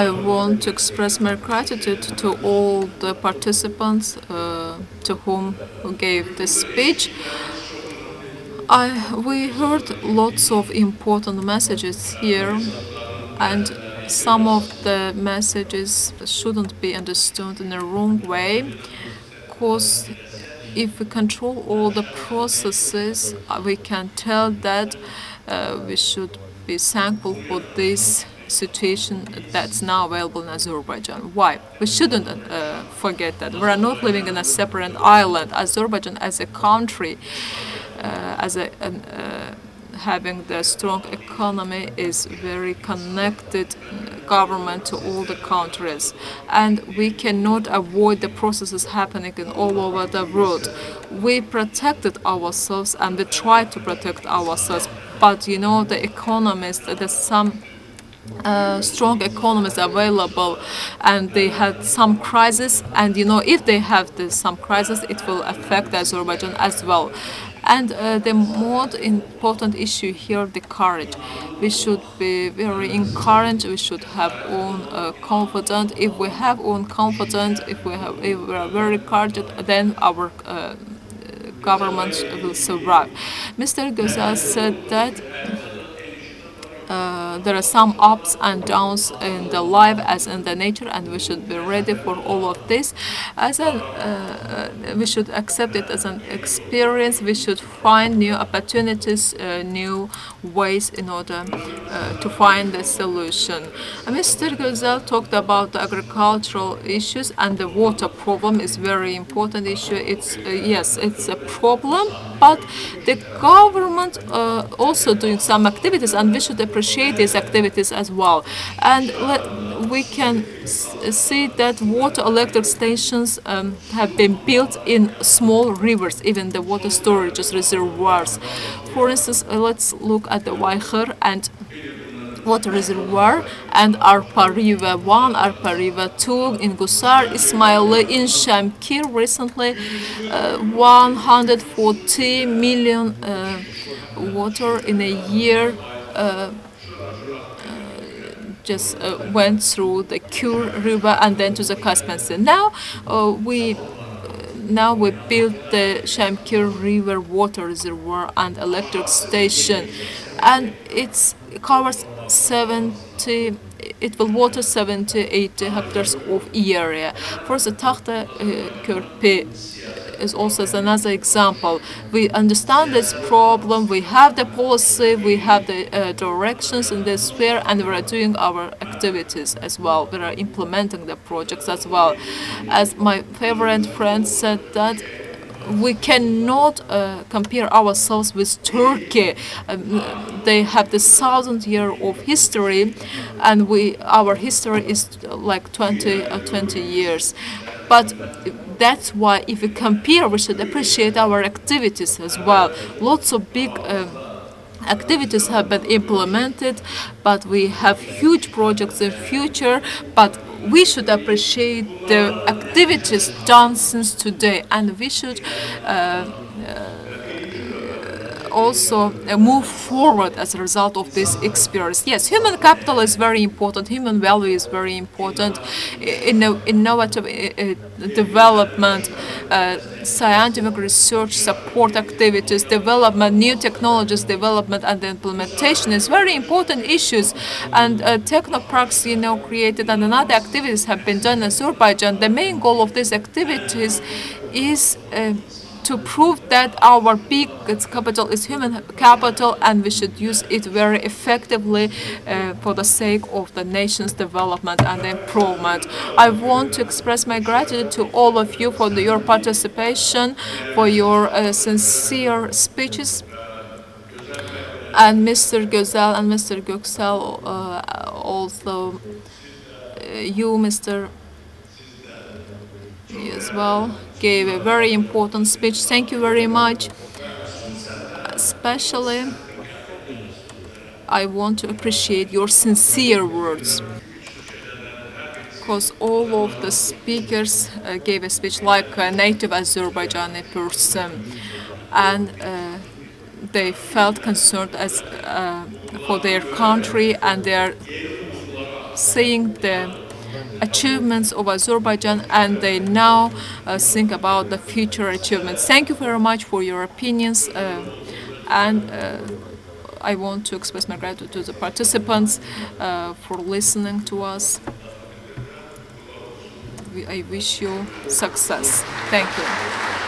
I want to express my gratitude to all the participants to whom who gave this speech. We heard lots of important messages here, and some of the messages shouldn't be understood in a wrong way, because if we control all the processes, we can tell that we should be thankful for this situation that's now available in Azerbaijan. Why? We shouldn't forget that. We are not living in a separate island. Azerbaijan as a country, having the strong economy, is very connected government to all the countries, and we cannot avoid the processes happening in all over the world. We protected ourselves and we tried to protect ourselves, but the economies, there's some strong economies available, and they had some crisis, and if they have some crisis, it will affect Azerbaijan as well. And the most important issue here, the courage. We should be very encouraged. We should have own confidence. If we have own confidence, if we are very courageous, then our government will survive. Mr. Güzel said that there are some ups and downs in the life as in the nature, and we should be ready for all of this. We should accept it as an experience. We should find new opportunities, new ways in order to find the solution. Mr. Güzel talked about the agricultural issues, and the water problem is very important issue. It's yes, it's a problem, but the government also doing some activities, and we should appreciate these activities as well. And we can see that water electric stations have been built in small rivers, even the water storages, reservoirs. For instance, let's look at the Waykhir and water reservoir, and Arpa River 1, Arpa River 2 in Gusar, Ismaili, in Shamkir recently, 140 million water in a year just went through the Kur River and then to the Caspian Sea. Now we built the Shamkir River water reservoir and electric station, and it covers 70. It will water 70-80 hectares of area. For the Tahta Körpe is also another example. We understand this problem, we have the policy, we have the directions in this sphere, and we are doing our activities as well. We are implementing the projects as well. As my favorite friend said that we cannot compare ourselves with Turkey. They have this 1,000 year of history, and our history is like 20 years. But that's why if we compare, we should appreciate our activities as well. Lots of big activities have been implemented, but we have huge projects in future. But we should appreciate the activities done since today, and we should also move forward as a result of this experience. Yes, human capital is very important, human value is very important, innovative development, scientific research, support activities, development, new technologies development and implementation is very important issues. And technoparks, created, and another activities have been done in Azerbaijan. The main goal of these activities is to prove that our biggest capital is human capital, and we should use it very effectively for the sake of the nation's development and improvement. I want to express my gratitude to all of you for your participation, for your sincere speeches. And Mr. Güzel and Mr. Göksel, also you, Mr. as well, gave a very important speech. Thank you very much. Especially, I want to appreciate your sincere words, because all of the speakers gave a speech like a native Azerbaijani person, and they felt concerned as for their country, and they are seeing the achievements of Azerbaijan, and they now think about the future achievements. Thank you very much for your opinions, and I want to express my gratitude to the participants for listening to us. I wish you success. Thank you.